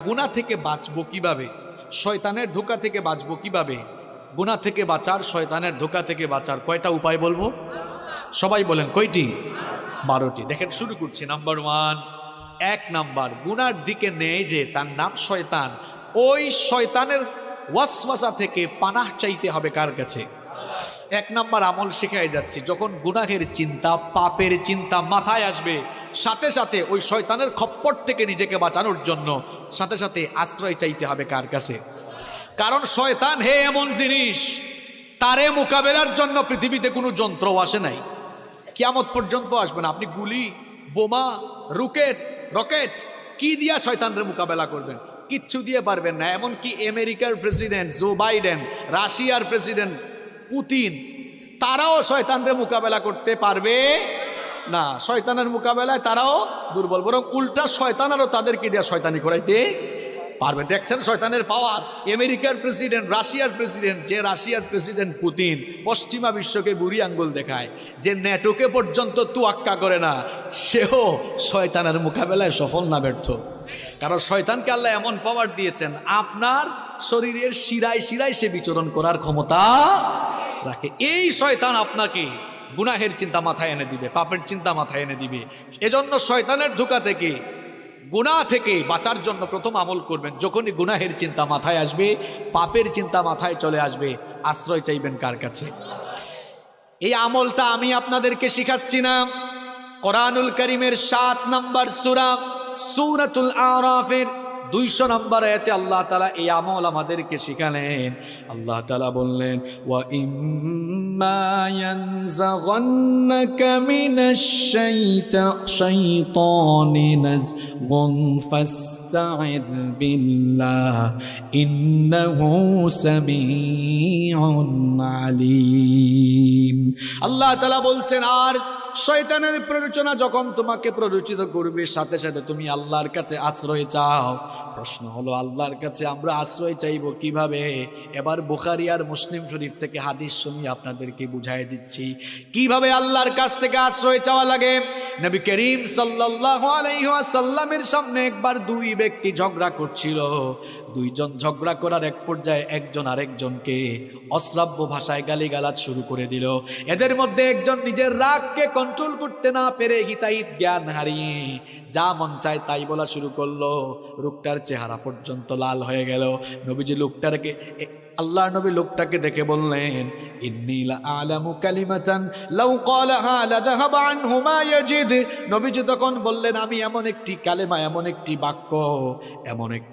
গুনাহ থেকে বাঁচবো কিভাবে, শয়তানের ধোঁকা থেকে বাঁচবো কিভাবে? গুনাহ থেকে বাঁচার, শয়তানের ধোঁকা থেকে বাঁচার কয়টা উপায় বলবো? সবাই বলেন কয়টি? 12টি। দেখেন শুরু করছি। নাম্বার 1, 1 নাম্বার, গুনার দিকে নেই যে তার নাম শয়তান, ওই শয়তানের ওয়াসওয়াসা থেকে পানাহ চাইতে হবে কার কাছে? 1 নাম্বার আমল শিখাই যাচ্ছি, যখন গুনাহের চিন্তা, পাপের চিন্তা মাথায় আসবে, সাথে সাথে ওই শয়তানের খপ্পর থেকে নিজেকে বাঁচানোর জন্য সাথে সাথে আশ্রয় চাইতে হবে কার কাছে? কারণ শয়তান হে এমন জিনিস, তারে মোকাবেলার জন্য পৃথিবীতে কোনো যন্ত্র আসে নাই, কিয়ামত পর্যন্ত আসবে না। আপনি গুলি, বোমা, রকেট কি দিয়া শয়তানরে মোকাবেলা করবেন? কিচ্ছু দিয়ে পারবেন না। এমনকি আমেরিকার প্রেসিডেন্ট জো বাইডেন, রাশিয়ার প্রেসিডেন্ট পুতিন, তারাও শয়তানরে মোকাবেলা করতে পারবে না। শয়তানের মোকাবেলায় তারাও দুর্বল, বরং উল্টা শয়তানেরও তাদেরকে দিয়ে শয়তানি করাইতে পারবে। দেখছেন শয়তানের পাওয়ার। আমেরিকার প্রেসিডেন্ট, রাশিয়ার প্রেসিডেন্ট, যে রাশিয়ার প্রেসিডেন্ট পুতিন পশ্চিমা বিশ্বকে বুড়ি আঙ্গুল দেখায়, যে ন্যাটোকে পর্যন্ত তুয়াক্কা করে না, সেও শয়তানের মোকাবেলায় সফল না ব্যর্থ। কারণ শয়তানকে আল্লাহ এমন পাওয়ার দিয়েছেন, আপনার শরীরের শিরায় শিরায় সে বিচরণ করার ক্ষমতা রাখে। এই শয়তান আপনাকে গুনাহের চিন্তা মাথায় এনে দিবে, পাপের চিন্তা মাথায় এনে দিবে। এজন্য শয়তানের ধোঁকা থেকে, গুনাহ থেকে বাঁচার জন্য প্রথম আমল করবেন, যখনই গুনাহের চিন্তা মাথায় আসবে, পাপের চিন্তা মাথায় চলে আসবে, আশ্রয় চাইবেন কার কাছে? এই আমলটা আমি আপনাদেরকে শিখাচ্ছি না, কোরআনুল কারীমের 7 নম্বর সূরা সূরাতুল আরাফের 200 নম্বর আয়াতে আল্লাহ তাআলা এই আমল আমাদেরকে শিখালেন। আল্লাহ তাআলা বললেন, ওয়া ইম্মা ইয়ানজাগান্নাকা মিনাশ শাইতানি নাযগুন ফাস্তাইয বিল্লাহ ইন্নাহু সামিউন আলীম। আল্লাহ তাআলা বলছেন, আর শয়তানের প্ররোচনা যখন তোমাকে প্ররোচিত করবে, সাথে সাথে তুমি আল্লাহর কাছে আশ্রয় চাও। প্রশ্ন হলো, আল্লাহর কাছে আমরা আশ্রয় চাইব কিভাবে? এবার বুখারী আর মুসলিম শরীফ থেকে হাদিস শুনি আপনাদেরকে বুঝাই দিচ্ছি কিভাবে আল্লাহর কাছ থেকে আশ্রয় চাওয়া লাগে। নবী করিম সাল্লাল্লাহু আলাইহি ওয়াসাল্লামের সামনে একবার 2 ব্যক্তি ঝগড়া করছিল। 2 জন ঝগড়া করার এক পর্যায়ে একজন আরেকজনকে অশ্রাব্য ভাষায় গালিগালাজ শুরু করে দিল। এদের মধ্যে একজন নিজের রাগকে কন্ট্রোল করতে না পেরে হিতাহিত জ্ঞান হারিয়ে যা মন চায় তাই বলা শুরু করলো। লোকটার চেহারা পর্যন্ত লাল হয়ে গেল। নবীজি লোকটাকে, আল্লাহর নবী লোকটাকে দেখে বললেন, ইন্নী লা আ'লামু কালিমাতান লাউ ক্বালাহা লাযাহাবা আনহু মা ইয়াজিদ। নবীজি তখন বললেন, আমি এমন একটি কালেমা, এমন একটি বাক্য, এমন একটি